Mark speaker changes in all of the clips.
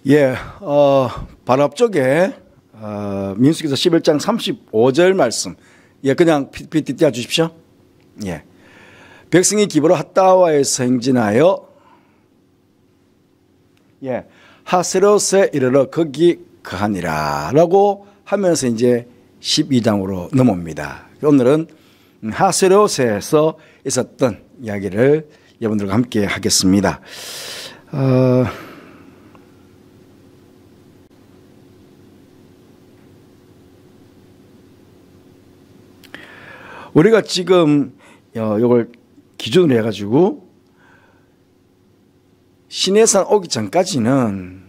Speaker 1: 예, 바로 앞쪽에 민수기서 11장 35절 말씀. 예, 그냥 PPT 띄워주십시오. 예, 백성이 기브로 핫다와에서 행진하여 예, 하세롯에 이르러 거기 거하니라 라고 하면서 이제 12장으로 넘어옵니다. 오늘은 하세롯에서 있었던 이야기를 여러분들과 함께 하겠습니다. 우리가 지금 이걸 기준으로 해가지고 시내산 오기 전까지는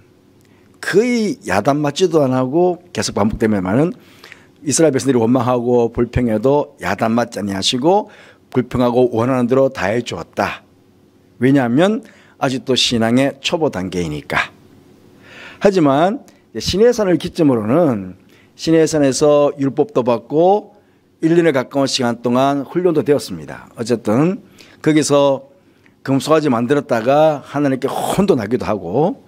Speaker 1: 거의 야단 맞지도 안 하고 계속 반복되면은 이스라엘 백성들이 원망하고 불평해도 야단 맞지 아니하시고 불평하고 원하는 대로 다 해주었다. 왜냐하면 아직도 신앙의 초보 단계이니까. 하지만 시내산을 기점으로는 시내산에서 율법도 받고 1년에 가까운 시간 동안 훈련도 되었습니다. 어쨌든 거기서 금송아지 만들었다가 하나님께 혼돈하기도 하고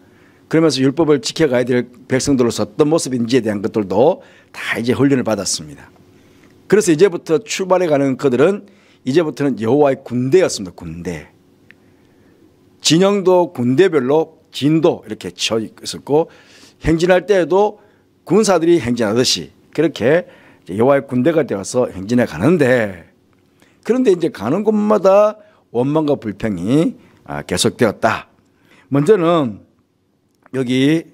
Speaker 1: 그러면서 율법을 지켜가야 될 백성들로서 어떤 모습인지에 대한 것들도 다 이제 훈련을 받았습니다. 그래서 이제부터 출발해가는 그들은 이제부터는 여호와의 군대였습니다. 군대. 진영도 군대별로 진도 이렇게 쳐 있었고 행진할 때에도 군사들이 행진하듯이 그렇게 여호와의 군대가 되어서 행진해 가는데 그런데 이제 가는 곳마다 원망과 불평이 계속되었다. 먼저는 여기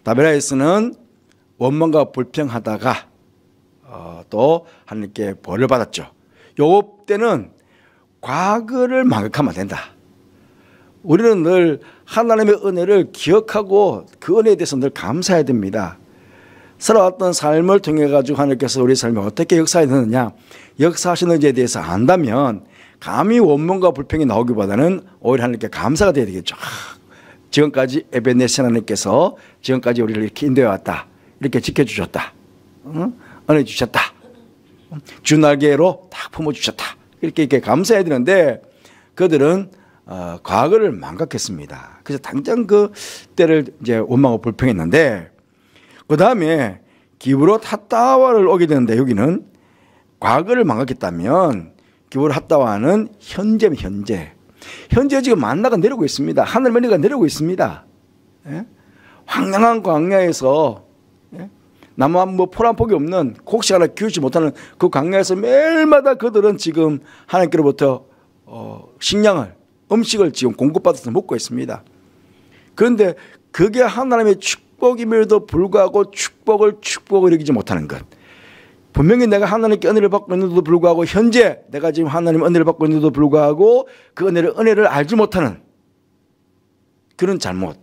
Speaker 1: 다베라에서는 원망과 불평하다가 또 하나님께 벌을 받았죠. 요 때는 과거를 망각하면 안 된다. 우리는 늘 하나님의 은혜를 기억하고 그 은혜에 대해서 늘 감사해야 됩니다. 살아왔던 삶을 통해 가지고 하나님께서 우리 삶에 어떻게 역사하셨느냐 역사하시는지에 대해서 안다면 감히 원망과 불평이 나오기보다는 오히려 하나님께 감사가 돼야 되겠죠. 지금까지 에베네스 하나님께서 지금까지 우리를 이렇게 인도해 왔다. 이렇게 지켜주셨다. 은혜 주셨다. 주 날개로 딱 품어주셨다. 이렇게 감사해야 되는데 그들은 과거를 망각했습니다. 그래서 당장 그 때를 이제 원망하고 불평했는데 그 다음에 기브롯 핫다와를 오게 되는데 여기는 과거를 망각했다면 기브롯 핫다와는 현재 지금 만나가 내리고 있습니다. 하늘 은혜가 내리고 있습니다. 예? 황량한 광야에서 예? 나무 풀 한 폭이 없는 곡식 하나 키우지 못하는 그 광야에서 매일마다 그들은 지금 하나님께로부터 식량을 음식을 지금 공급받아서 먹고 있습니다. 그런데 그게 하나님의 축복임에도 불구하고 축복을 이기지 못하는 것. 분명히 내가 하나님께 은혜를 받고 있는데도 불구하고 현재 내가 지금 하나님 은혜를 받고 있는데도 불구하고 그 은혜를 알지 못하는 그런 잘못.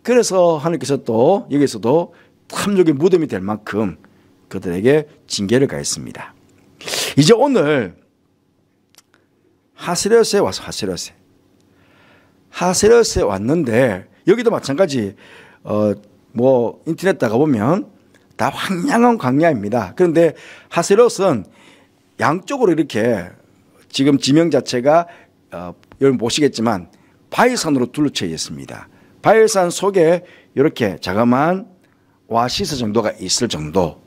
Speaker 1: 그래서 하나님께서 또 여기서도 탐욕의 무덤이 될 만큼 그들에게 징계를 가했습니다. 이제 오늘 하세롯에 와서 하세롯에 왔는데 여기도 마찬가지 인터넷 가보면 다 황량한 광야입니다. 그런데 하세롯은 양쪽으로 이렇게 지금 지명 자체가 여러분 보시겠지만 바위산으로 둘러쳐 있습니다. 바위산 속에 이렇게 자그마한 오아시스 정도가 있을 정도.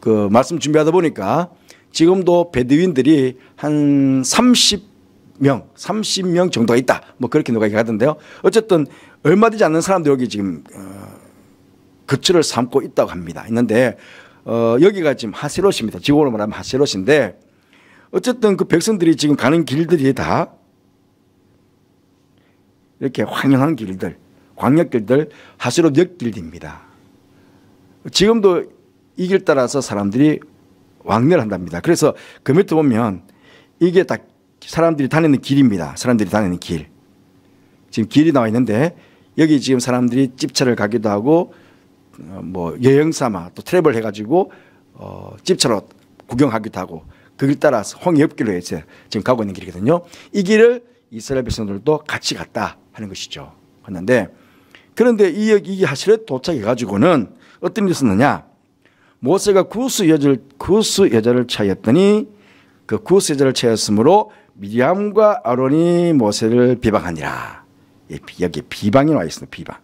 Speaker 1: 그 말씀 준비하다 보니까 지금도 베두인들이 한 30명 정도가 있다. 그렇게 누가 얘기하던데요. 어쨌든 얼마 되지 않는 사람들이 여기 지금 거처를 삼고 있다고 합니다. 있는데 여기가 지금 하세롯입니다. 지구로 말하면 하세롯인데 어쨌든 그 백성들이 지금 가는 길들이 다 이렇게 황량한 길들, 광역길들, 하세롯 역길입니다. 지금도 이 길 따라서 사람들이 왕래를 한답니다. 그래서 그 밑에 보면 이게 딱 사람들이 다니는 길입니다. 사람들이 다니는 길. 지금 길이 나와 있는데 여기 지금 사람들이 집차를 가기도 하고 여행 삼아 또 트래블 해가지고 집차로 구경하기도 하고 그 길 따라서 홍해 옆길로 해서 지금 가고 있는 길이거든요. 이 길을 이스라엘 백성들도 같이 갔다 하는 것이죠. 그런데 이 하세롯 도착해가지고는 어떤 일이 있었느냐? 모세가 구스 여자를 차였더니 그 구스 여자를 차였으므로 미리암과 아론이 모세를 비방하니라. 여기 비방이 나와 있습니다. 비방.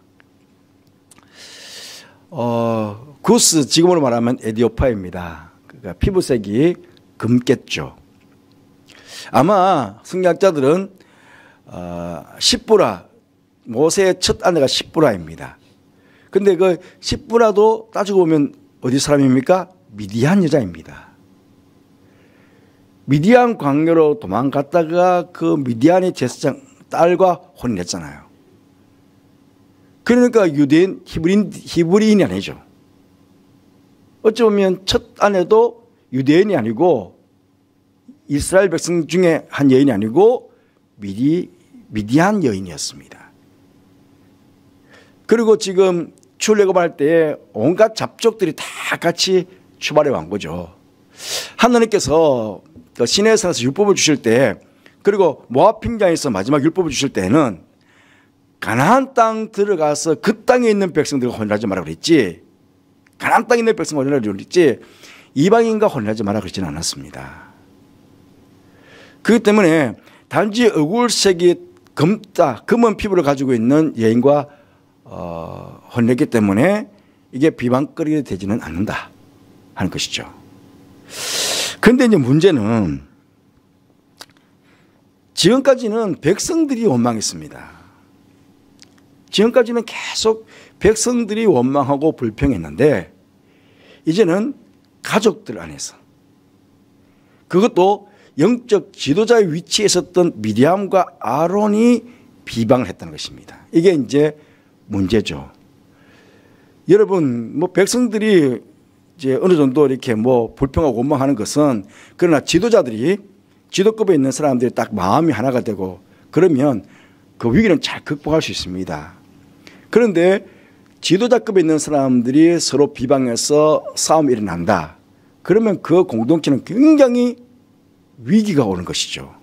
Speaker 1: 구스 지금으로 말하면 에디오파입니다. 그러니까 피부색이 검겠죠. 아마 성경학자들은 십부라, 모세의 첫 아내가 십부라입니다. 근데 그 십부라도 따지고 보면 어디 사람입니까? 미디안 여자입니다. 미디안 광야로 도망갔다가 그 미디안의 제사장 딸과 혼인했잖아요. 그러니까 유대인, 히브리인이 아니죠. 어찌 보면 첫 아내도 유대인이 아니고 이스라엘 백성 중에 한 여인이 아니고 미디안 여인이었습니다. 그리고 지금 출애굽할 때 온갖 잡족들이 다 같이 출발해 온 거죠. 하나님께서 시내산에서 율법을 주실 때, 그리고 모압 평장에서 마지막 율법을 주실 때는 가나안 땅 들어가서 그 땅에 있는 백성들과 혼인하지 마라 그랬지, 가나안 땅에 있는 백성과 혼인하지 그랬지 이방인과 혼인하지 마라 그러지는 않았습니다. 그렇기 때문에 단지 얼굴색이 검다, 검은 피부를 가지고 있는 여인과 혼냈기 때문에 이게 비방거리가 되지는 않는다 하는 것이죠. 그런데 이제 문제는 지금까지는 백성들이 원망했습니다. 지금까지는 계속 백성들이 원망하고 불평했는데 이제는 가족들 안에서, 그것도 영적 지도자의 위치에 있었던 미리암과 아론이 비방을 했다는 것입니다. 이게 이제 문제죠. 여러분, 백성들이 이제 어느 정도 이렇게 불평하고 원망하는 것은, 그러나 지도자들이, 지도급에 있는 사람들이 딱 마음이 하나가 되고 그러면 그 위기는 잘 극복할 수 있습니다. 그런데 지도자급에 있는 사람들이 서로 비방해서 싸움이 일어난다. 그러면 그 공동체는 굉장히 위기가 오는 것이죠.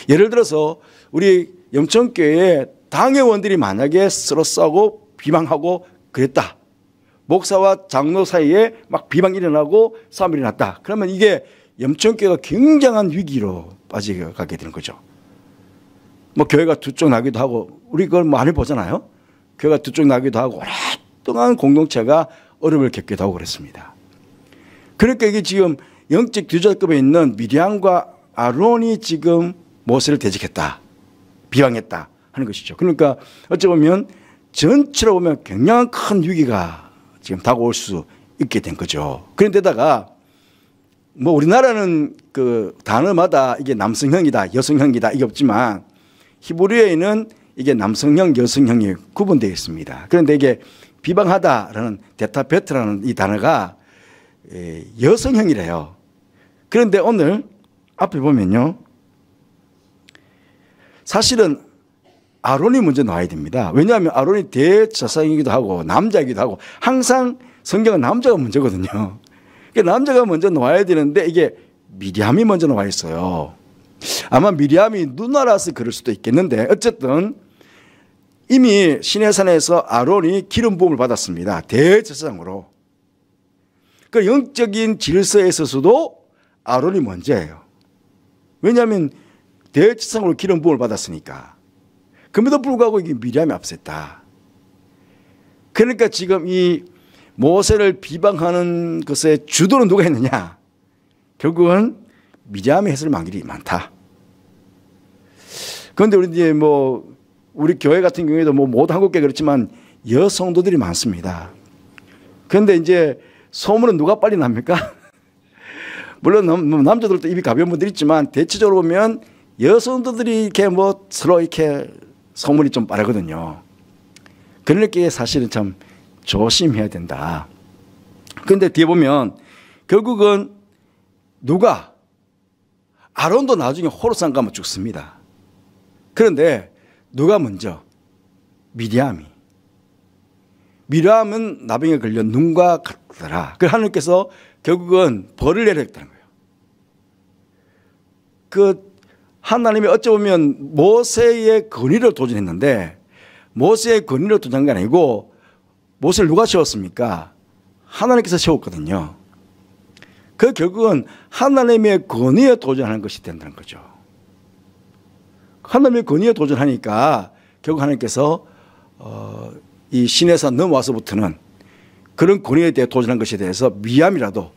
Speaker 1: 예를 들어서 우리 영천교회에 당회원들이 만약에 서로 싸우고 비방하고 그랬다. 목사와 장로 사이에 막 비방이 일어나고 싸움이 일어났다. 그러면 이게 영천교회가 굉장한 위기로 빠져가게 되는 거죠. 교회가 두 쪽 나기도 하고, 우리 그걸 많이 보잖아요. 교회가 두 쪽 나기도 하고, 오랫동안 공동체가 어려움을 겪기도 하고 그랬습니다. 그러니까 이게 지금 영적 지도자급에 있는 미리암과 아론이 지금 모세를 대적했다, 비방했다 하는 것이죠. 그러니까 어찌 보면 전체로 보면 굉장한 큰 위기가 지금 다가올 수 있게 된 거죠. 그런데다가 우리나라는 그 단어마다 이게 남성형이다, 여성형이다 이게 없지만 히브리어에는 이게 남성형, 여성형이 구분되어 있습니다. 그런데 이게 비방하다라는 데타베트라는 이 단어가 여성형이래요. 그런데 오늘 앞에 보면요, 사실은 아론이 먼저 나와야 됩니다. 왜냐하면 아론이 대제사장이기도 하고 남자이기도 하고, 항상 성경은 남자가 먼저거든요. 그러니까 남자가 먼저 나와야 되는데 이게 미리암이 먼저 나와 있어요. 아마 미리암이 누나라서 그럴 수도 있겠는데, 어쨌든 이미 시내산에서 아론이 기름 부음을 받았습니다. 대제사장으로. 그 영적인 질서에 있어서도 아론이 먼저예요. 왜냐하면 대제사장으로 기름 부음을 받았으니까. 그럼에도 불구하고 이게 미리암이 앞섰다. 그러니까 지금 이 모세를 비방하는 것의 주도는 누가 했느냐? 결국은 미리암이 했을 확률이 많다. 그런데 우리 이제 우리 교회 같은 경우에도 모두 한국교회 그렇지만 여성도들이 많습니다. 그런데 이제 소문은 누가 빨리 납니까? 물론 남자들도 입이 가벼운 분들이 있지만 대체적으로 보면 여성도들이 이렇게 서로 이렇게 소문이 좀 빠르거든요. 그러니까 사실은 참 조심해야 된다. 그런데 뒤에 보면 결국은 누가, 아론도 나중에 호로산 가면 죽습니다. 그런데 누가 먼저? 미리암이. 미리암은 나병에 걸려 눈과 같더라. 그래서 하나님께서 결국은 벌을 내렸다는 거예요. 그 하나님이 어찌 보면 모세의 권위를 도전했는데, 모세의 권위를 도전한 게 아니고 모세를 누가 세웠습니까? 하나님께서 세웠거든요. 그 결국은 하나님의 권위에 도전하는 것이 된다는 거죠. 하나님의 권위에 도전하니까 결국 하나님께서 이 시내산 넘어와서부터는 그런 권위에 대해 도전한 것에 대해서 미암이라도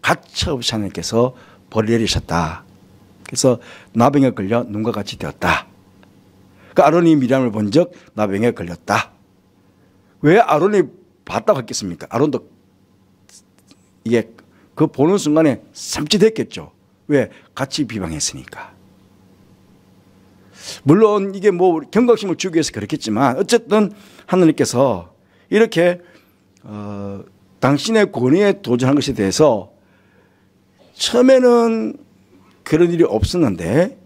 Speaker 1: 가차없이 하나님께서 벌을 내리셨다. 그래서 나병에 걸려 눈과 같이 되었다. 그러니까 아론이 미리암을 본 적 나병에 걸렸다. 왜 아론이 봤다고 했겠습니까? 아론도 이게 그 보는 순간에 삼치됐겠죠. 왜? 같이 비방했으니까. 물론 이게 뭐 경각심을 주기 위해서 그렇겠지만 어쨌든 하나님께서 이렇게 당신의 권위에 도전한 것에 대해서 처음에는 그런 일이 없었는데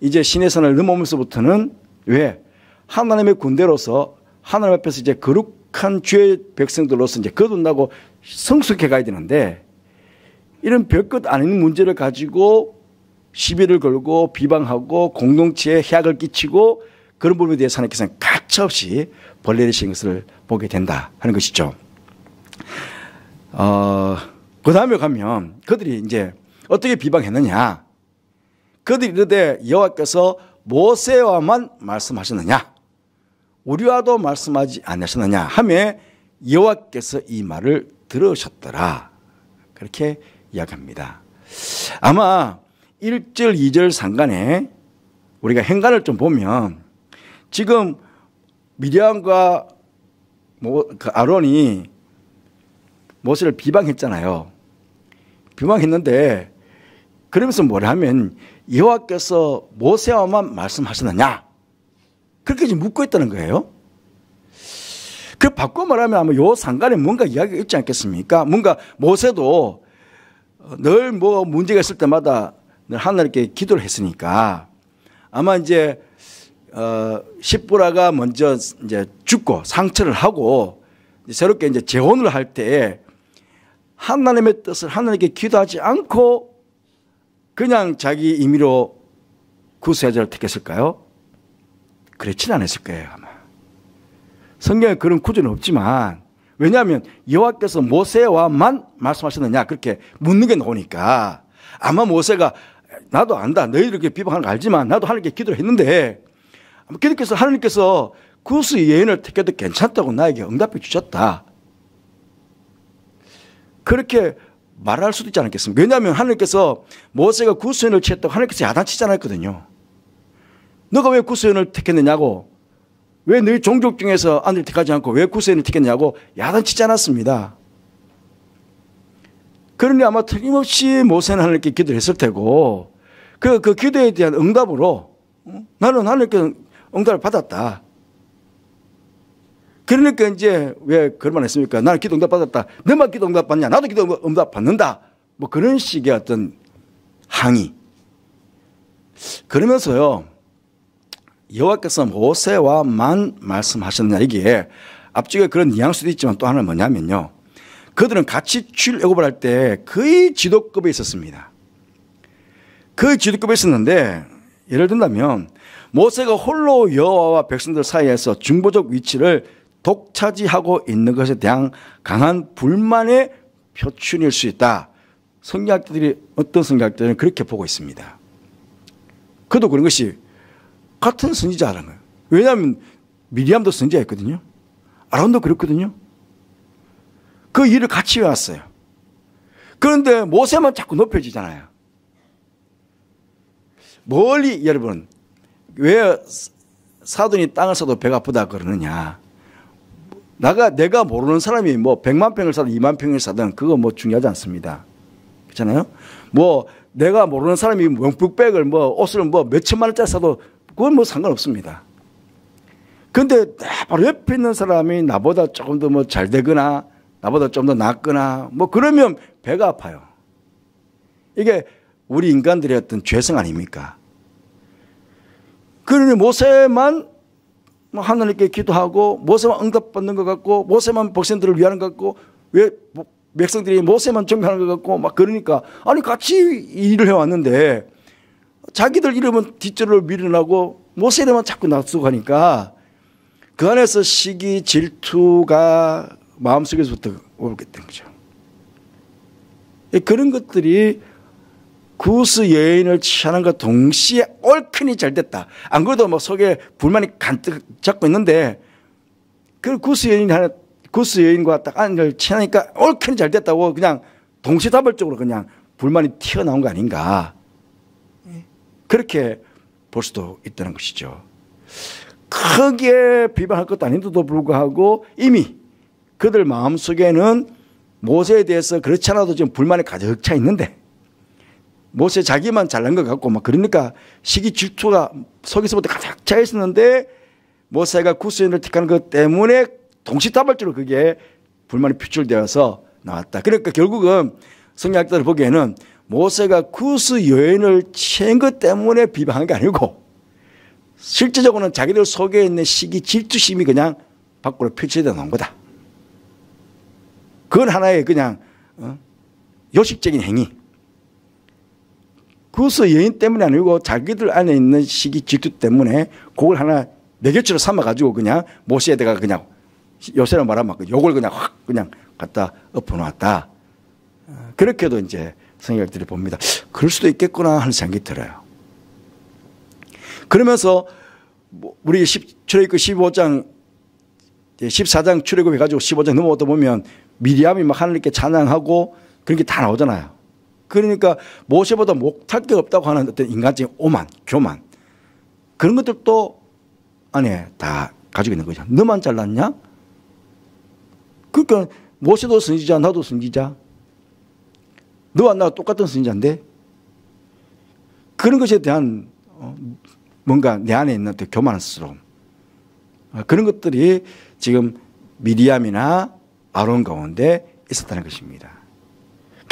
Speaker 1: 이제 시내산을 넘어오면서부터는 왜? 하나님의 군대로서 하나님 앞에서 이제 거룩한 주의 백성들로서 이제 거듭나고 성숙해 가야 되는데 이런 별것 아닌 문제를 가지고 시비를 걸고 비방하고 공동체에 해악을 끼치고 그런 부분에 대해서 하나님께서는 가차없이 벌 내리신 것을 보게 된다 하는 것이죠. 그 다음에 가면 그들이 이제 어떻게 비방했느냐. 그들이 이르되 여호와께서 모세와만 말씀하셨느냐 우리와도 말씀하지 않으셨느냐 하며 여호와께서 이 말을 들으셨더라. 그렇게 이야기합니다. 아마 1절 2절 상간에 우리가 행간을 좀 보면 지금 미리암과 그 아론이 모세를 비방했잖아요. 비방했는데 그러면서 뭐라 하면 여호와께서 모세와만 말씀하셨느냐 그렇게 지금 묻고 있다는 거예요. 그 바꿔 말하면 아마 요 상간에 뭔가 이야기가 있지 않겠습니까? 뭔가 모세도 늘 뭐 문제가 있을 때마다 늘 하나님께 기도를 했으니까 아마 이제 십부라가 먼저 이제 죽고 상처를 하고 새롭게 이제 재혼을 할 때 하나님의 뜻을 하나님께 기도하지 않고 그냥 자기 임의로 구세자를 택했을까요? 그렇지는 않았을 거예요 아마. 성경에 그런 구조는 없지만 왜냐하면 여호와께서 모세와만 말씀하셨느냐 그렇게 묻는 게 나오니까 아마 모세가 나도 안다 너희들 이렇게 비방하는 거 알지만 나도 하나님께 기도를 했는데 하나님께서 구스 예언을 택해도 괜찮다고 나에게 응답해 주셨다. 그렇게 말할 수도 있지 않겠습니까? 왜냐하면 하나님께서 모세가 구스연을 취했다고 하나님께서 야단치지 않았거든요. 너가 왜 구스연을 택했느냐고 왜 너희 종족 중에서 아내를 택하지 않고 왜 구스연을 택했냐고 야단치지 않았습니다. 그러니 아마 틀림없이 모세는 하나님께 기도를 했을 테고 그 기도에 대한 응답으로 나는 하나님께 응답을 받았다. 그러니까 이제 왜 그런 말 했습니까? 나는 기도 응답 받았다. 너만 기도 응답 받냐? 나도 기도 응답 받는다. 뭐 그런 식의 어떤 항의. 그러면서요. 여호와께서 모세와만 말씀하셨느냐 이게 앞쪽에 그런 뉘앙스도 있지만 또 하나는 뭐냐면요. 그들은 같이 출애굽을 할 때 거의 지도급에 있었습니다. 거의 지도급에 있었는데 예를 든다면 모세가 홀로 여호와와 백성들 사이에서 중보적 위치를 독차지하고 있는 것에 대한 강한 불만의 표출일 수 있다. 성경학자들이 어떤 성경학자들은 그렇게 보고 있습니다. 그도 그런 것이 같은 선지자라는 거예요. 왜냐하면 미리암도 선지자였거든요. 아론도 그렇거든요. 그 일을 같이 해왔어요. 그런데 모세만 자꾸 높여지잖아요. 멀리 여러분 왜 사돈이 땅을 사도 배가 아프다 그러느냐. 내가 모르는 사람이 뭐 100만 평을 사든 2만 평을 사든 그거 뭐 중요하지 않습니다. 그렇잖아요. 뭐 내가 모르는 사람이 명품백을 뭐 옷을 뭐 몇천만 원짜리 사도 그건 뭐 상관없습니다. 그런데 바로 옆에 있는 사람이 나보다 조금 더 뭐 잘 되거나 나보다 좀 더 낫거나 뭐 그러면 배가 아파요. 이게 우리 인간들의 어떤 죄성 아닙니까? 그러니 모세만 하나님께 기도하고 모세만 응답받는 것 같고 모세만 백성들을 위하는 것 같고 왜 백성들이 모세만 존경하는 것 같고 막 그러니까 아니 같이 일을 해왔는데 자기들 이름은 뒷줄을 밀어나고 모세 이름만 자꾸 놔두고 하니까 그 안에서 시기 질투가 마음속에서부터 오게 된 거죠. 그런 것들이 구스 여인을 취하는과 동시에 얼큰이 잘 됐다. 안 그래도 뭐 속에 불만이 간뜩 잡고 있는데 그 구스 여인과 딱 안을 취하니까 얼큰이 잘 됐다고 그냥 동시다발적으로 그냥 불만이 튀어나온 거 아닌가. 그렇게 볼 수도 있다는 것이죠. 크게 비방할 것도 아닌데도 불구하고 이미 그들 마음속에는 모세에 대해서 그렇지 않아도 지금 불만이 가득 차 있는데 모세 자기만 잘난 것 같고 막 그러니까 시기 질투가 속에서부터 가득 차 있었는데 모세가 구스여인을 택하는 것 때문에 동시다발적으로 그게 불만이 표출되어서 나왔다. 그러니까 결국은 성경학자들 보기에는 모세가 구스 여인을 취한 것 때문에 비방한 게 아니고 실제적으로는 자기들 속에 있는 시기 질투심이 그냥 밖으로 표출되어 나온 거다. 그건 하나의 그냥 요식적인 행위. 구스 여인 때문이 아니고 자기들 안에 있는 시기 질투 때문에 그걸 하나 매개체로 삼아가지고 그냥 모세에다가 그냥 요새로 말하면 요걸 그냥 확 그냥 갖다 엎어놓았다. 그렇게도 이제 성경학들이 봅니다. 그럴 수도 있겠구나 하는 생각이 들어요. 그러면서 우리 출애굽기 15장 14장 출애굽 해가지고 15장 넘어오다 보면 미리암이 막 하나님께 찬양하고 그런 게 다 나오잖아요. 그러니까 모세보다 못할 게 없다고 하는 어떤 인간적인 오만, 교만 그런 것들도 안에 다 가지고 있는 거죠. 너만 잘났냐? 그러니까 모세도 선지자, 나도 선지자. 너와 나와 똑같은 선지자인데 그런 것에 대한 뭔가 내 안에 있는 교만스러움 그런 것들이 지금 미리암이나 아론 가운데 있었다는 것입니다.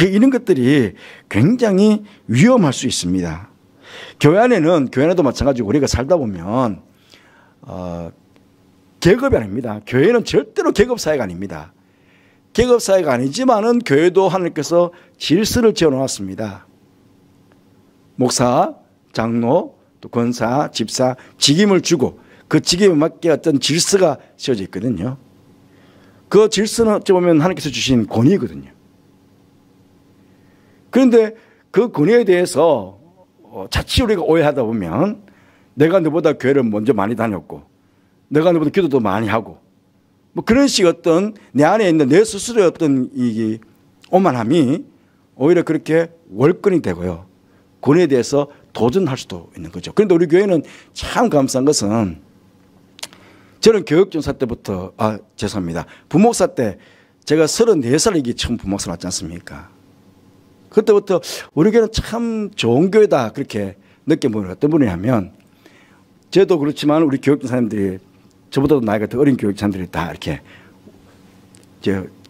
Speaker 1: 이런 것들이 굉장히 위험할 수 있습니다. 교회 안에도 마찬가지고 우리가 살다 보면 계급이 아닙니다. 교회는 절대로 계급사회가 아닙니다. 계급사회가 아니지만은 교회도 하나님께서 질서를 지어놓았습니다. 목사, 장로, 또 권사, 집사, 직임을 주고 그 직임에 맞게 어떤 질서가 지어져 있거든요. 그 질서는 어찌 보면 하나님께서 주신 권위거든요. 그런데 그 권위에 대해서 자칫 우리가 오해하다 보면 내가 너보다 교회를 먼저 많이 다녔고 내가 너보다 기도도 많이 하고 뭐 그런 식의 어떤 내 안에 있는 내 스스로의 어떤 이 오만함이 오히려 그렇게 월권이 되고요. 권위에 대해서 도전할 수도 있는 거죠. 그런데 우리 교회는 참 감사한 것은 저는 교육전사 때부터 죄송합니다. 부목사 때 제가 34살이기 처음 부목사 맞지 않습니까? 그때부터 우리 교회는 참 좋은 교회다 그렇게 느껴보는 어떤 분이냐면 저도 그렇지만 우리 교육전사님들이 저보다도 나이가 더 어린 교육전사님들이 다 이렇게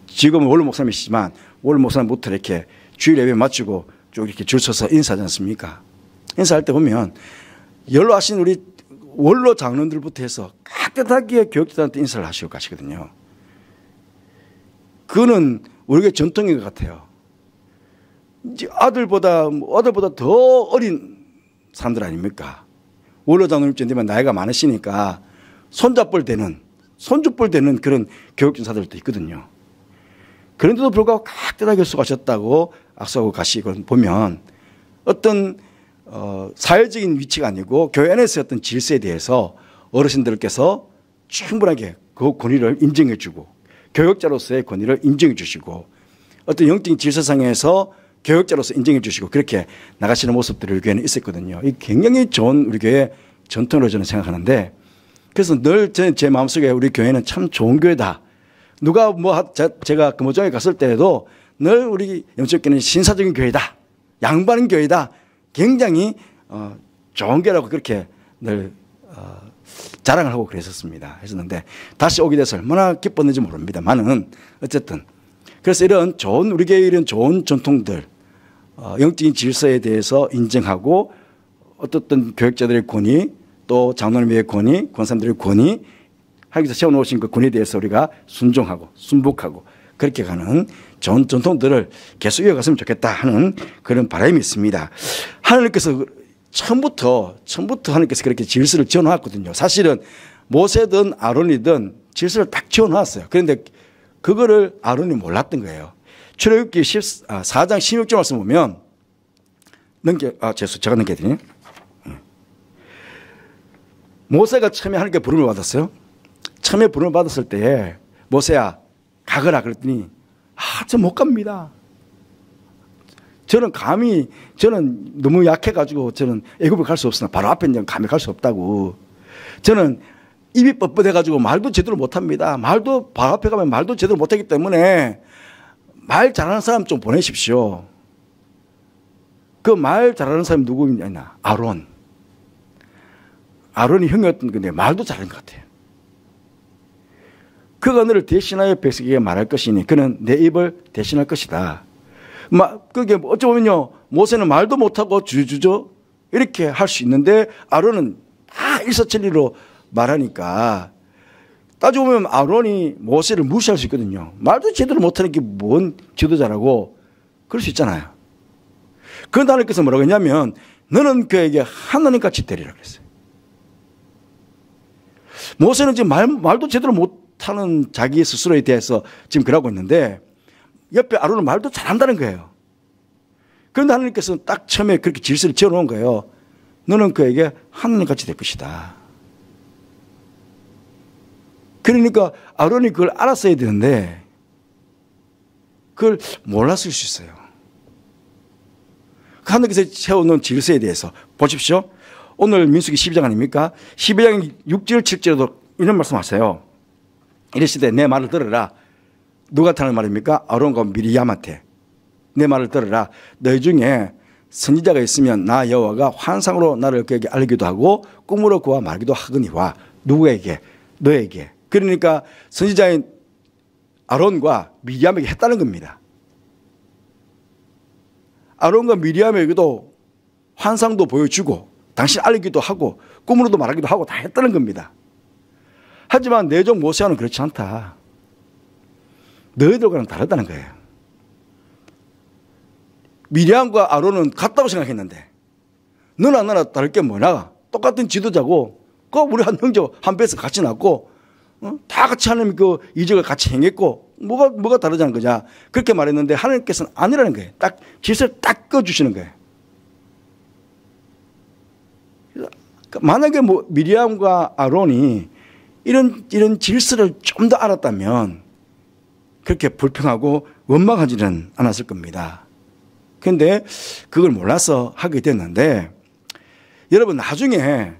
Speaker 1: 지금은 원로 목사님이시지만 원로 목사님부터 이렇게 주일 예배 마치고 쭉 이렇게 줄 서서 인사하지 않습니까? 인사할 때 보면 연로하신 우리 원로 장로들부터 해서 깨끗하게 교육자한테 인사를 하시고 가시거든요. 그거는 우리가 전통인 것 같아요. 이제 아들보다 더 어린 사람들 아닙니까? 원로 장로님 되면 나이가 많으시니까 손잡볼 되는 그런 교육전사들도 있거든요. 그런데도 불구하고 깨끗하게 수고하셨다고 악수하고 가시고 보면 어떤 사회적인 위치가 아니고 교회 안에서 어떤 질서에 대해서 어르신들께서 충분하게 그 권위를 인정해 주고 교육자로서의 권위를 인정해 주시고 어떤 영적인 질서상에서 교육자로서 인정해 주시고 그렇게 나가시는 모습들이 우리 교회는 있었거든요. 이 굉장히 좋은 우리 교회 전통으로 저는 생각하는데 그래서 늘 제 마음속에 우리 교회는 참 좋은 교회다. 누가 제가 금호정에 갔을 때에도 늘 우리 영적교회는 신사적인 교회다. 양반인 교회다. 굉장히 좋은 교회라고 그렇게 늘 자랑을 하고 그랬었습니다. 했었는데 다시 오게 돼서 얼마나 기뻤는지 모릅니다만은 어쨌든 그래서 이런 좋은 우리 교회의 이런 좋은 전통들 영적인 질서에 대해서 인정하고 어떤 교육자들의 권위 또 장로님의 권위, 권사님들의 권위 하나님께서 세워놓으신 그 권위에 대해서 우리가 순종하고 순복하고 그렇게 가는 좋은 전통들을 계속 이어갔으면 좋겠다 하는 그런 바람이 있습니다. 하나님께서 처음부터 하나님께서 그렇게 질서를 지어놓았거든요. 사실은 모세든 아론이든 질서를 딱 지어놓았어요. 그런데 그거를 아론이 몰랐던 거예요. 출애굽기 4장 16절 말씀 보면 제가 넘겨드리네. 모세가 처음에 하나님께 부름을 받았어요. 처음에 부름을 받았을 때에 모세야 가거라 그랬더니 저 못 갑니다. 저는 너무 약해가지고 저는 애굽에 갈 수 없으나 바로 앞에 있는 감히 갈 수 없다고. 저는 입이 뻣뻣해가지고 말도 제대로 못합니다. 말도 바로 앞에 가면 말도 제대로 못하기 때문에 말 잘하는 사람 좀 보내십시오. 그 말 잘하는 사람이 누구냐? 아론. 아론이 형이었던 건데 말도 잘하는 것 같아요. 그가 너를 대신하여 백성에게 말할 것이니 그는 내 입을 대신할 것이다. 그게 어쩌면요, 모세는 말도 못하고 주저주저 이렇게 할 수 있는데 아론은 다 일사천리로 말하니까 따지고 보면 아론이 모세를 무시할 수 있거든요. 말도 제대로 못하는 게 뭔 지도자라고 그럴 수 있잖아요. 그런데 하나님께서 뭐라고 했냐면 너는 그에게 하나님같이 되리라 그랬어요. 모세는 지금 말도 제대로 못하는 자기 스스로에 대해서 지금 그러고 있는데 옆에 아론은 말도 잘한다는 거예요. 그런데 하나님께서는 딱 처음에 그렇게 질서를 지어놓은 거예요. 너는 그에게 하나님같이 될 것이다. 그러니까 아론이 그걸 알았어야 되는데 그걸 몰랐을 수 있어요. 하나님께서 세워놓은 질서에 대해서 보십시오. 오늘 민수기 12장 아닙니까? 12장 6절 7절에도 이런 말씀하세요. 이르시되 내 말을 들으라. 누구한테 하는 말입니까? 아론과 미리암한테. 내 말을 들으라. 너희 중에 선지자가 있으면 나 여호와가 환상으로 나를 그에게 알기도 하고 꿈으로 그와 말기도 하거니와. 누구에게? 너에게. 그러니까 선지자인 아론과 미리암에게 했다는 겁니다. 아론과 미리암에게도 환상도 보여주고 당신 알기도 하고 꿈으로도 말하기도 하고 다 했다는 겁니다. 하지만 내 종 모세와는 그렇지 않다. 너희들과는 다르다는 거예요. 미리암과 아론은 같다고 생각했는데 너나 나나 다를 게 뭐냐? 똑같은 지도자고 우리 한 형제 한 배에서 같이 났고 다 같이 하나님 그 이적을 같이 행했고 뭐가 다르자는 거냐? 그렇게 말했는데 하나님께서는 아니라는 거예요. 딱 질서를 딱 꺼주시는 거예요. 만약에 미리암과 아론이 이런 질서를 좀 더 알았다면 그렇게 불평하고 원망하지는 않았을 겁니다. 그런데 그걸 몰라서 하게 됐는데 여러분 나중에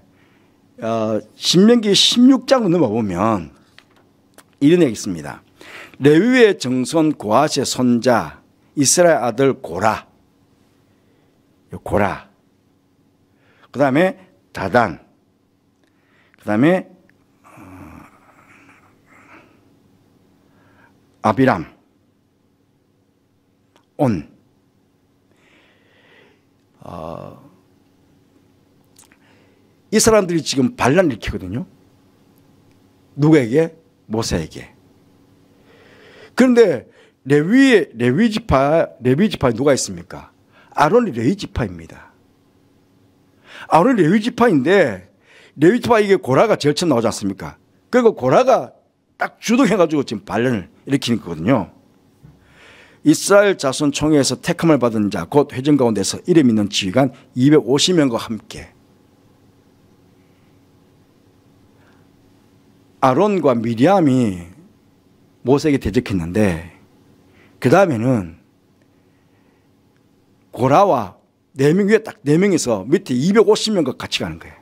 Speaker 1: 신명기 16장 넘어보면 이런 얘기 있습니다. 레위의 정손 고핫의 손자 이스라엘 아들 고라. 그 다음에 다단. 그 다음에 아비람. 온. 이 사람들이 지금 반란을 일으키거든요. 누구에게? 모세에게. 그런데 레위 지파에 누가 있습니까? 아론이 레위 지파입니다. 아론이 레위 지파인데 레위 지파에게 고라가 제일 처음 나오지 않습니까? 그리고 고라가 딱 주동해가지고 지금 반란을 일으키는 거거든요. 이스라엘 자손 총회에서 택함을 받은 자 곧 회중 가운데서 이름 있는 지휘관 250명과 함께 아론과 미리암이 모세에게 대적했는데 그 다음에는 고라와 4명 위에 딱 4명에서 밑에 250명과 같이 가는 거예요.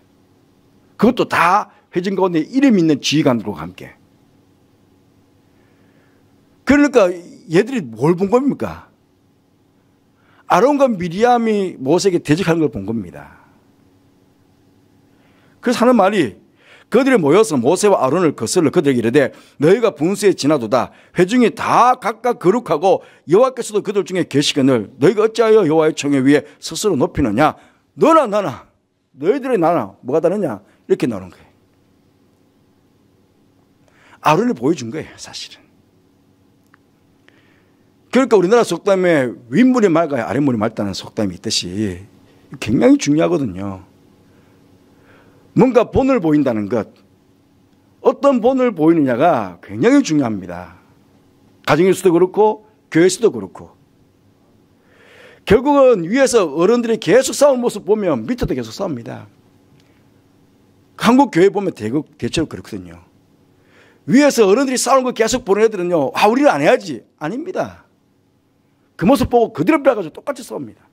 Speaker 1: 그것도 다 회중 가운데 이름 있는 지휘관들과 함께. 그러니까 얘들이 뭘 본 겁니까? 아론과 미리암이 모세에게 대적하는 걸 본 겁니다. 그래서 하는 말이 그들이 모여서 모세와 아론을 거슬러 그들에게 이르되 너희가 분수에 지나도다. 회중이 다 각각 거룩하고 여호와께서도 그들 중에 계시거늘 너희가 어찌하여 여호와의 총회 위에 스스로 높이느냐? 너나 나나 너희들의 나나 뭐가 다르냐? 이렇게 나오는 거예요. 아론이 보여준 거예요, 사실은. 그러니까 우리나라 속담에 윗물이 맑아야 아랫물이 맑다는 속담이 있듯이 굉장히 중요하거든요. 뭔가 본을 보인다는 것, 어떤 본을 보이느냐가 굉장히 중요합니다. 가정에서도 그렇고 교회에서도 그렇고. 결국은 위에서 어른들이 계속 싸우는 모습 보면 밑에도 계속 싸웁니다. 한국 교회 보면 대체로 그렇거든요. 위에서 어른들이 싸우는 거 계속 보는 애들은요, 아, 우리는 안 해야지. 아닙니다. 그 모습 보고 그대로 빼가지고 똑같이 싸웁니다.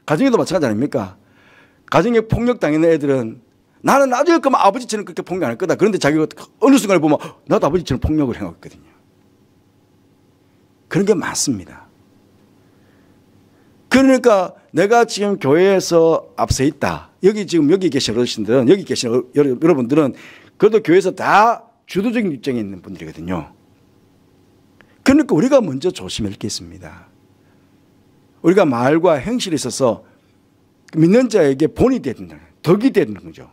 Speaker 1: 가정에도 마찬가지 아닙니까? 가정에 폭력 당하는 애들은 나는 나중에 그만 아버지처럼 그렇게 폭력 안 할 거다. 그런데 자기가 어느 순간에 보면 나도 아버지처럼 폭력을 행하거든요. 그런 게 많습니다. 그러니까 내가 지금 교회에서 앞서 있다. 여기 계신 어르신들은, 여기 계신 여러분들은 그래도 교회에서 다 주도적인 입장에 있는 분들이거든요. 그러니까 우리가 먼저 조심할 게 있습니다. 우리가 말과 행실에 있어서 믿는 자에게 본이 되는 거예요. 덕이 되는 거죠.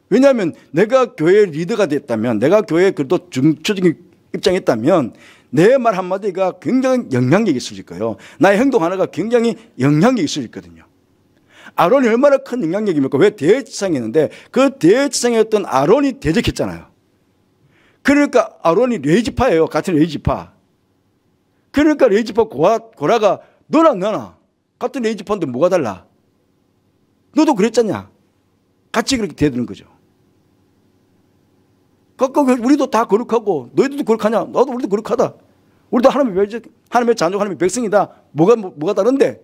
Speaker 1: 왜냐하면 내가 교회 리더가 됐다면, 내가 교회에 그래도 중추적인 입장에 있다면 내 말 한마디가 굉장히 영향력이 있을 거예요. 나의 행동 하나가 굉장히 영향력이 있을 거거든요. 아론이 얼마나 큰 영향력입니까? 왜 대제사장이 있는데 그 대제사장이었던 아론이 대적했잖아요. 그러니까 아론이 레위지파예요. 같은 레위지파. 그러니까 레위지파 고라가 너랑 나나 같은 레위지파인데 뭐가 달라? 너도 그랬잖냐? 같이 그렇게 되는 거죠. 우리도 다 거룩하고 너희들도 거룩하냐? 나도 우리도 거룩하다. 우리도 하나님의 자녀, 하나님의 백성이다. 뭐가 다른데?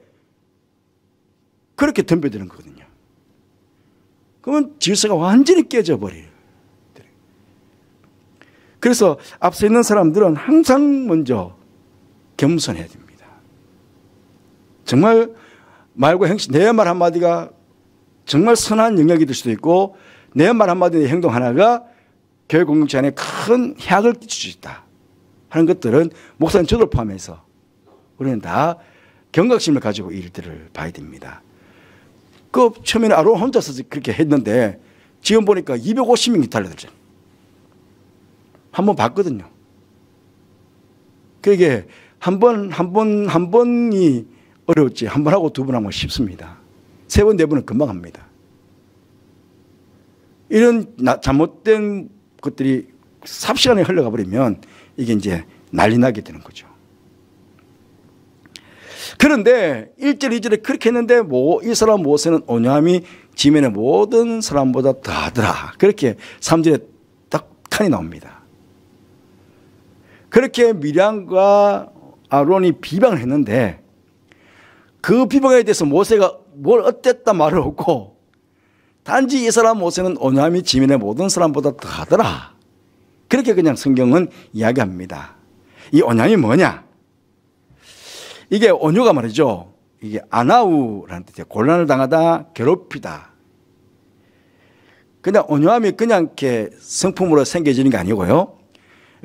Speaker 1: 그렇게 덤벼드는 거거든요. 그러면 질서가 완전히 깨져버려요. 그래서 앞서 있는 사람들은 항상 먼저 겸손해야 됩니다. 정말 말과 행실, 내 말 한마디가 정말 선한 영역이 될 수도 있고 내 말 한마디의 행동 하나가 교회 공동체 안에 큰 해악을 끼칠 수 있다 하는 것들은 목사님 저도 포함해서 우리는 다 경각심을 가지고 이 일들을 봐야 됩니다. 그 처음에는 아론 혼자서 그렇게 했는데 지금 보니까 250명이 달려들잖아요. 한번 봤거든요. 그게 한 번이 어려웠지 한 번 하고 두 번 하면 쉽습니다. 세 번, 네 번은 금방 합니다. 이런 잘못된 것들이 삽시간에 흘러가 버리면 이게 이제 난리 나게 되는 거죠. 그런데 1절, 2절에 그렇게 했는데 이 사람 모세는 온유함이 지면의 모든 사람보다 더하더라. 그렇게 3절에 딱 칸이 나옵니다. 그렇게 미량과 아론이 비방을 했는데 그 비방에 대해서 모세가 뭘 어땠다 말을 없고 단지 이 사람 모세는 온유함이 지면의 모든 사람보다 더하더라. 그렇게 그냥 성경은 이야기합니다. 이 온유함이 뭐냐? 이게 온유가 말이죠. 이게 아나우라는 뜻이에요. 곤란을 당하다, 괴롭히다. 그냥 온유함이 그냥 이렇게 성품으로 생겨지는 게 아니고요.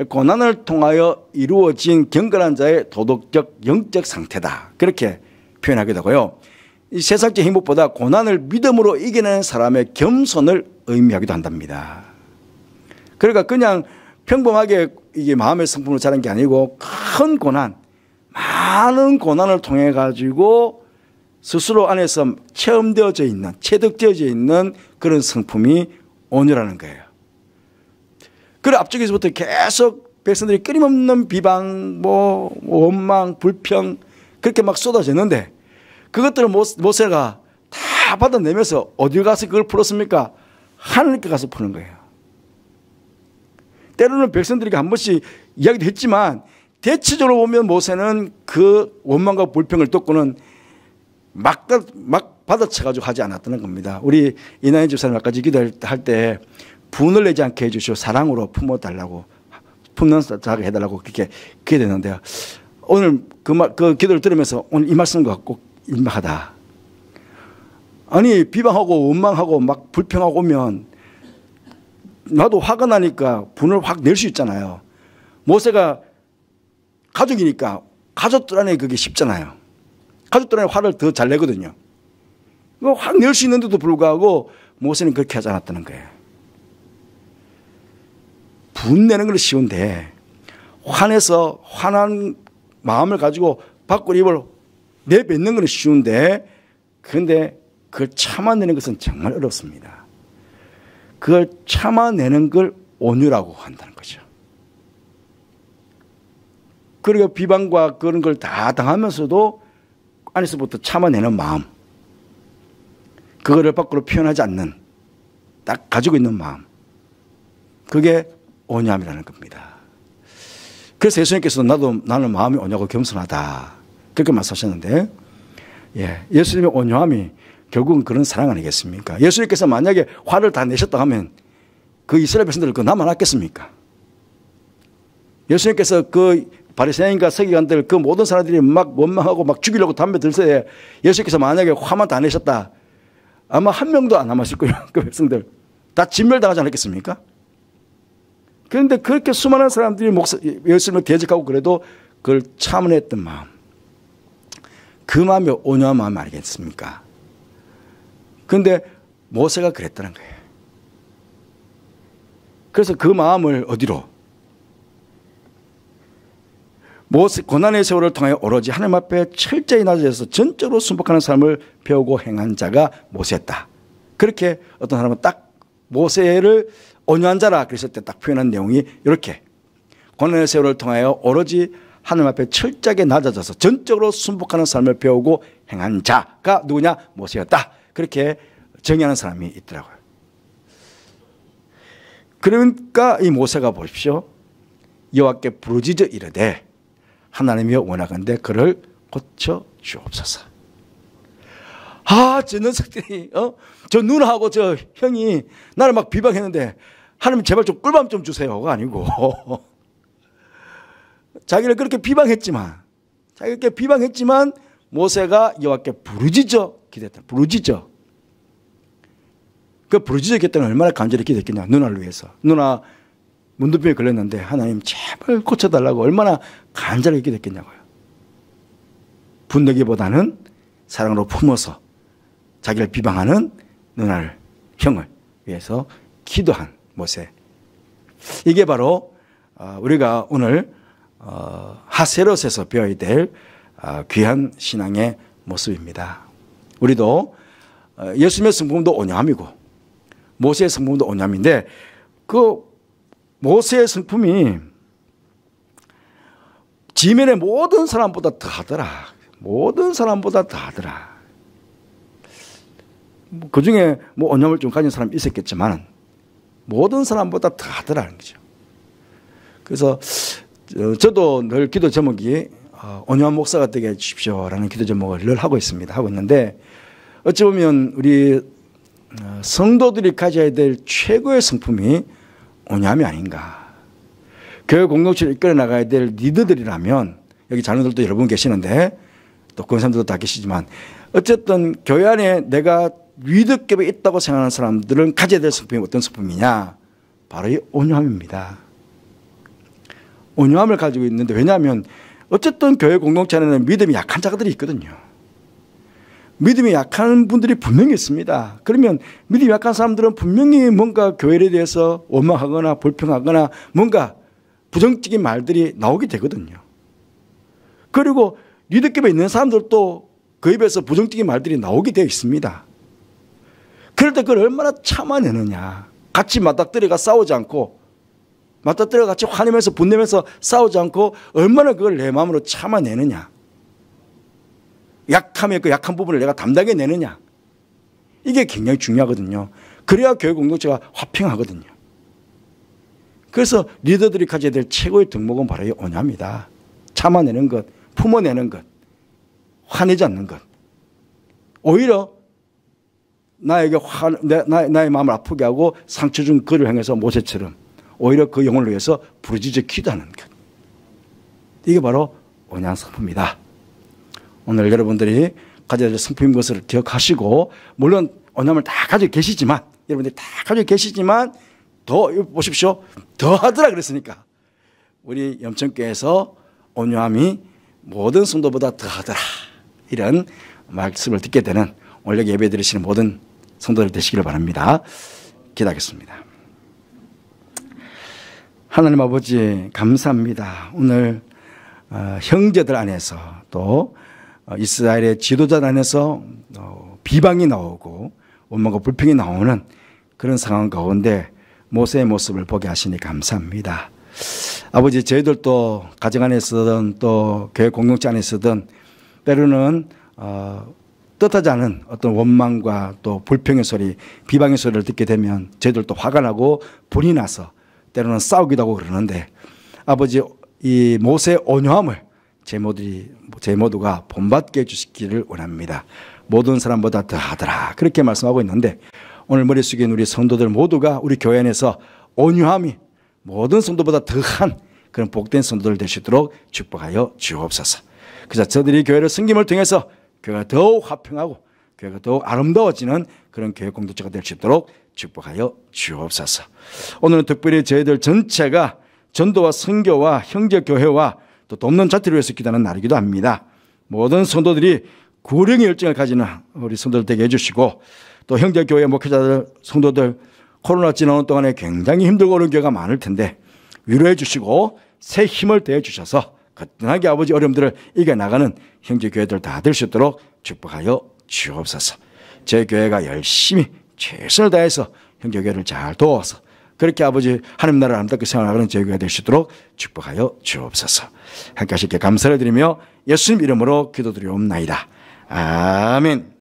Speaker 1: 고난을 통하여 이루어진 경건한 자의 도덕적, 영적 상태다. 그렇게 표현하게 되고요. 이 세상적 행복보다 고난을 믿음으로 이겨내는 사람의 겸손을 의미하기도 한답니다. 그러니까 그냥 평범하게 이게 마음의 성품으로 자란 게 아니고 큰 고난, 많은 고난을 통해 가지고 스스로 안에서 체험되어져 있는, 체득되어져 있는 그런 성품이 온유라는 거예요. 그래 앞쪽에서부터 계속 백성들이 끊임없는 비방, 원망, 불평 그렇게 막 쏟아졌는데 그것들을 모세가 다 받아내면서 어딜 가서 그걸 풀었습니까? 하늘께 가서 푸는 거예요. 때로는 백성들이 한 번씩 이야기도 했지만 대체적으로 보면 모세는 그 원망과 불평을 듣고는 막 받아쳐가지고 하지 않았다는 겁니다. 우리 이나연 집사님 아까 기도할 때 분을 내지 않게 해주시오. 사랑으로 품어달라고, 품는 자가 해달라고 그렇게 기도했는데요. 오늘 그 기도를 들으면서 오늘 이 말씀과 꼭 일맥하다. 아니, 비방하고 원망하고 막 불평하고 오면 나도 화가 나니까 분을 확 낼 수 있잖아요. 모세가 가족이니까 가족들 안에 그게 쉽잖아요. 가족들 안에 화를 더 잘 내거든요. 확 낼 수 있는데도 불구하고 모세는 그렇게 하지 않았다는 거예요. 분내는 건 쉬운데 화내서 화난 마음을 가지고 밖으로 입을 내뱉는 건 쉬운데 그런데 그걸 참아내는 것은 정말 어렵습니다. 그걸 참아내는 걸 온유라고 한다는 거죠. 그리고 비방과 그런 걸 다 당하면서도 안에서부터 참아내는 마음, 그거를 밖으로 표현하지 않는, 딱 가지고 있는 마음, 그게 온유함이라는 겁니다. 그래서 예수님께서 나는 마음이 온유하고 겸손하다, 그렇게 말씀하셨는데, 예수님의 온유함이 결국은 그런 사랑 아니겠습니까? 예수님께서 만약에 화를 다 내셨다 하면 그 이스라엘 백성들을 그 남아났겠습니까? 예수님께서 그 바리새인과 서기관들 그 모든 사람들이 막 원망하고 막 죽이려고 담배 들서에 예수님께서 만약에 화만 다 내셨다, 아마 한 명도 안 남았을 거예요. 그 백성들 다 진멸당하지 않았겠습니까? 그런데 그렇게 수많은 사람들이 예수님을 대적하고 그래도 그걸 참아냈던 마음, 그 마음이 온유한 마음 아니겠습니까? 그런데 모세가 그랬다는 거예요. 그래서 그 마음을 어디로? 모세 고난의 세월을 통하여 오로지 하나님 앞에 철저히 낮아져서 전적으로 순복하는 삶을 배우고 행한 자가 모세였다. 그렇게 어떤 사람은 딱 모세를 온유한 자라 그랬을 때 딱 표현한 내용이 이렇게, 고난의 세월을 통하여 오로지 하나님 앞에 철저하게 낮아져서 전적으로 순복하는 삶을 배우고 행한 자가 누구냐? 모세였다. 그렇게 정의하는 사람이 있더라고요. 그러니까 이 모세가 보십시오, 여호와께 부르짖어 이르되 하나님이여 원하건대 그를 고쳐 주옵소서. 저 녀석들이 저 누나하고 저 형이 나를 막 비방했는데 하나님 제발 좀 꿀밤 좀 주세요가 아니고 자기를 그렇게 비방했지만 모세가 여호와께 부르짖어 기도했다. 부르짖어. 그 부르짖어 기도했다는 얼마나 간절히 기도했겠냐. 누나를 위해서. 누나 문두병에 걸렸는데 하나님 제발 고쳐달라고 얼마나 간절히 기도했겠냐고요. 분노기보다는 사랑으로 품어서 자기를 비방하는 누나를, 형을 위해서 기도한 모세. 이게 바로 우리가 오늘 하세롯에서 배워야 될 귀한 신앙의 모습입니다. 우리도 예수님의 성품도 온유함이고 모세의 성품도 온유함인데, 그 모세의 성품이 지면의 모든 사람보다 더하더라. 모든 사람보다 더하더라. 그 중에 뭐 온유함을 좀 가진 사람이 있었겠지만 모든 사람보다 더하더라는 거죠. 그래서 저도 늘 기도 제목이 온유한 목사가 되게 해주십시오라는 기도 제목을 늘 하고 있는데, 어찌 보면 우리 성도들이 가져야 될 최고의 성품이 온유함이 아닌가. 교회 공동체를 이끌어 나가야 될 리더들이라면, 여기 자녀들도 여러분 계시는데 또 권사님들도 다 계시지만, 어쨌든 교회 안에 내가 리더급에 있다고 생각하는 사람들은 가져야 될 성품이 어떤 성품이냐? 바로 이 온유함입니다. 온유함을 가지고 있는데, 왜냐하면 어쨌든 교회 공동체 안에는 믿음이 약한 자들이 있거든요. 믿음이 약한 분들이 분명히 있습니다. 그러면 믿음이 약한 사람들은 분명히 뭔가 교회에 대해서 원망하거나 불평하거나 뭔가 부정적인 말들이 나오게 되거든요. 그리고 리더급에 있는 사람들도 그 입에서 부정적인 말들이 나오게 되어 있습니다. 그럴 때 그걸 얼마나 참아내느냐. 같이 맞닥뜨려가 싸우지 않고, 맞닥뜨려 같이 화내면서 분내면서 싸우지 않고 얼마나 그걸 내 마음으로 참아내느냐. 약하면 그 약한 부분을 내가 담당해내느냐. 이게 굉장히 중요하거든요. 그래야 교회 공동체가 화평하거든요. 그래서 리더들이 가져야 될 최고의 덕목은 바로 이 온유함이다. 참아내는 것, 품어내는 것, 화내지 않는 것. 오히려 나에게 나의 마음을 아프게 하고 상처 준 그를 향해서 모세처럼 오히려 그 영혼을 위해서 부르짖어 기도하는 것. 이게 바로 온유한 성품이다. 오늘 여러분들이 가져야 될 성품인 것을 기억하시고, 물론 온유함을 다 가지고 계시지만, 여러분들이 다 가지고 계시지만 더 보십시오. 더 하더라 그랬으니까 우리 염천교회에서 온유함이 모든 성도보다 더 하더라, 이런 말씀을 듣게 되는 오늘 여기 예배 드리시는 모든 성도들 되시기를 바랍니다. 기도하겠습니다. 하나님 아버지 감사합니다. 오늘 형제들 안에서 또 이스라엘의 지도자 안에서 비방이 나오고 원망과 불평이 나오는 그런 상황 가운데 모세의 모습을 보게 하시니 감사합니다. 아버지, 저희들도 가정 안에서든 또 교회 공동체 안에서든 때로는 뜻하지 않은 어떤 원망과 또 불평의 소리, 비방의 소리를 듣게 되면 저희들도 화가 나고 분이 나서 때로는 싸우기도 하고 그러는데, 아버지, 이 모세의 온유함을 제 모두가 본받게 해주시기를 원합니다. 모든 사람보다 더하더라, 그렇게 말씀하고 있는데, 오늘 머리 숙인 우리 성도들 모두가 우리 교회 안에서 온유함이 모든 성도보다 더한 그런 복된 성도들 되시도록 축복하여 주옵소서. 그래서 저들이 교회를 섬김을 통해서 교회가 더욱 화평하고 교회가 더욱 아름다워지는 그런 교회 공동체가 될 수 있도록 축복하여 주옵소서. 오늘은 특별히 저희들 전체가 전도와 선교와 형제교회와 또 돕는 자체를 위해서 기도하는 날이기도 합니다. 모든 성도들이 구령의 열정을 가지는 우리 성도들 되게 해주시고, 또 형제교회 목회자들, 성도들 코로나 지나오는 동안에 굉장히 힘들고 어려운 교회가 많을 텐데 위로해 주시고 새 힘을 더해 주셔서 거뜬하게 아버지 어려움들을 이겨나가는 형제교회들 다 될 수 있도록 축복하여 주옵소서. 제 교회가 열심히 최선을 다해서 형제교회를 잘 도와서 그렇게 아버지 하나님 나라를 아름답게 생활하는 제 교회가 될 수 있도록 축복하여 주옵소서. 함께 하실게 감사를 드리며 예수님 이름으로 기도드리옵나이다. 아멘.